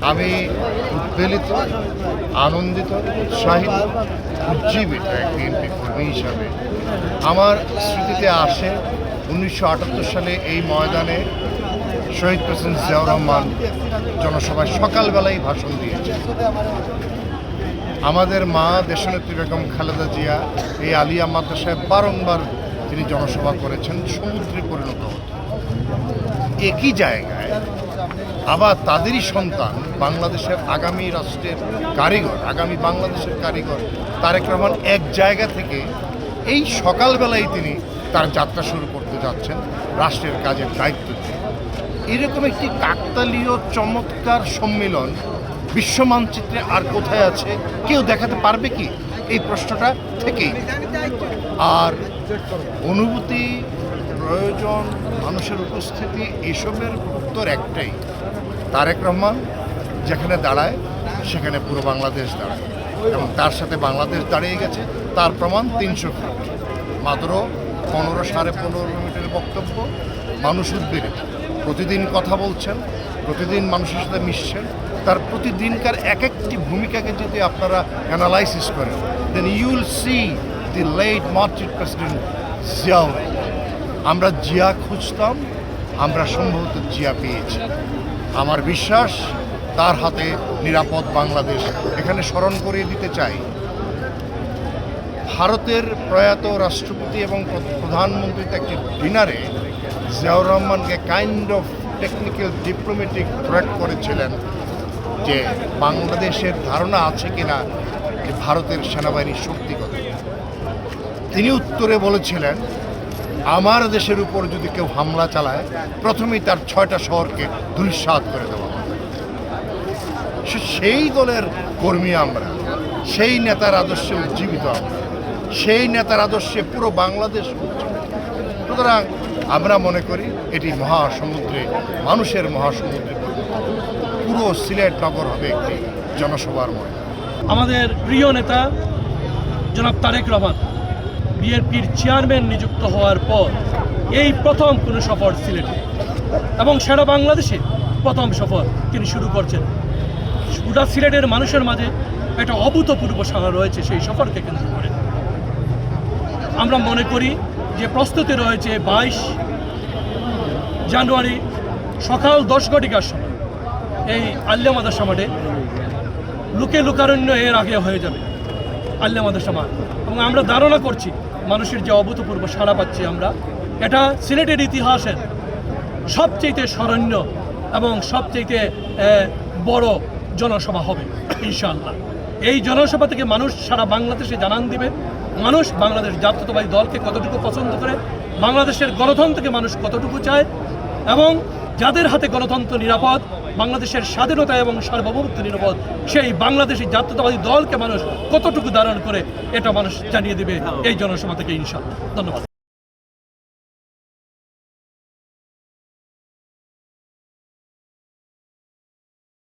আমি উদ্বেলিত, আনন্দিত, উৎসাহিত, উজ্জীবিত এক বিএনপি কর্মী হিসাবে। আমার স্মৃতিতে আসে 1978 সালে এই ময়দানে শহীদ প্রেসিডেন্ট জিয়াউর রহমান জনসভায় সকালবেলায় ভাষণ দিয়েছে। আমাদের মা দেশনেত্রী বেগম খালেদা জিয়া এই আলিয়া মাদ্রাসায় বারংবার তিনি জনসভা করেছেন, সমুদ্রে পরিণত হতো। একই জায়গায় আবার তাদেরই সন্তান বাংলাদেশের আগামী রাষ্ট্রের কারিগর, আগামী বাংলাদেশের কারিগর তারেক রহমান এক জায়গা থেকে এই সকালবেলায় তিনি তার যাত্রা শুরু করতে যাচ্ছেন রাষ্ট্রের কাজের দায়িত্ব দিয়ে। এরকম একটি কাকতালীয় চমৎকার সম্মিলন বিশ্ব মানচিত্রে আর কোথায় আছে কেউ দেখাতে পারবে কি? এই প্রশ্নটা থেকেই। আর অনুভূতি, প্রয়োজন, মানুষের উপস্থিতি, এসবের উত্তর একটাই, তারেক রহমান যেখানে দাঁড়ায় সেখানে পুরো বাংলাদেশ দাঁড়ায়, এবং তার সাথে বাংলাদেশ দাঁড়িয়ে গেছে। তার প্রমাণ 300 ফিট, মাত্র 15-15.5 মিনিটের বক্তব্য। মানুষ উদ্বেলিত, প্রতিদিন কথা বলছেন, প্রতিদিন মানুষের সাথে মিশছেন। তার প্রতিদিনকার এক একটি ভূমিকাকে যদি আপনারা অ্যানালাইসিস করেন, then you will see the late martyred president Ziaur. আমরা জিয়া খুঁজতাম, আমরা সম্ভবত জিয়া পেয়েছি। আমার বিশ্বাস তার হাতে নিরাপদ বাংলাদেশ। এখানে স্মরণ করিয়ে দিতে চাই, ভারতের প্রয়াত রাষ্ট্রপতি এবং প্রধানমন্ত্রীতে একটি ডিনারে জিয়াউর রহমানকে kind of technical diplomatic threat করেছিলেন যে বাংলাদেশের ধারণা আছে কিনা যে ভারতের সেনাবাহিনীর শক্তি কত। তিনি উত্তরে বলেছিলেন, আমার দেশের উপর যদি কেউ হামলা চালায় প্রথমেই তার 6টা শহরকে ধূলিসাৎ করে দেওয়া হবে। সেই দলের কর্মী আমরা, সেই নেতার আদর্শে উজ্জীবিত আমরা, সেই নেতার আদর্শে পুরো বাংলাদেশ উজ্জীবিত। সুতরাং আমরা মনে করি এটি মহাসমুদ্রে, মানুষের মহাসমুদ্রে পুরো সিলেট নগর হবে একটি জনসভার ময়দান। আমাদের প্রিয় নেতা জনাব তারেক রহমান বিএনপির চেয়ারম্যান নিযুক্ত হওয়ার পর এই প্রথম কোনো সফর সিলেটে এবং সারা বাংলাদেশে প্রথম সফর তিনি শুরু করছেন। গোটা সিলেটের মানুষের মাঝে একটা অভূতপূর্ব সাড়া রয়েছে সেই সফরকে কেন্দ্র করে। আমরা মনে করি যে প্রস্তুতি রয়েছে 22 জানুয়ারি সকাল 10 ঘটিকার সময় এই আলিয়া মাদ্রাসা মাঠে লোকারণ্য এর আগে হয়ে যাবে আলিয়া মাদ্রাসা মাঠ। এবং আমরা ধারণা করছি মানুষের যে অভূতপূর্ব সাড়া পাচ্ছি আমরা, এটা সিলেটের ইতিহাসের সবচেয়ে স্মরণীয় এবং সবচেয়ে বড় জনসভা হবে ইনশাআল্লাহ। এই জনসভা থেকে মানুষ সারা বাংলাদেশে জানান দিবে মানুষ বাংলাদেশ জাতীয়তাবাদী দলকে কতটুকু পছন্দ করে, বাংলাদেশের গণতন্ত্রকে মানুষ কতটুকু চায়, এবং যাদের হাতে গণতন্ত্র নিরাপদ, বাংলাদেশের স্বাধীনতা এবং সার্বভৌমত্ব নিরাপদ, সেই বাংলাদেশি জাতীয়তাবাদী দলকে মানুষ কতটুকু ধারণ করে এটা মানুষ জানিয়ে দিবে এই জনসভা থেকে ইনশাআল্লাহ। ধন্যবাদ।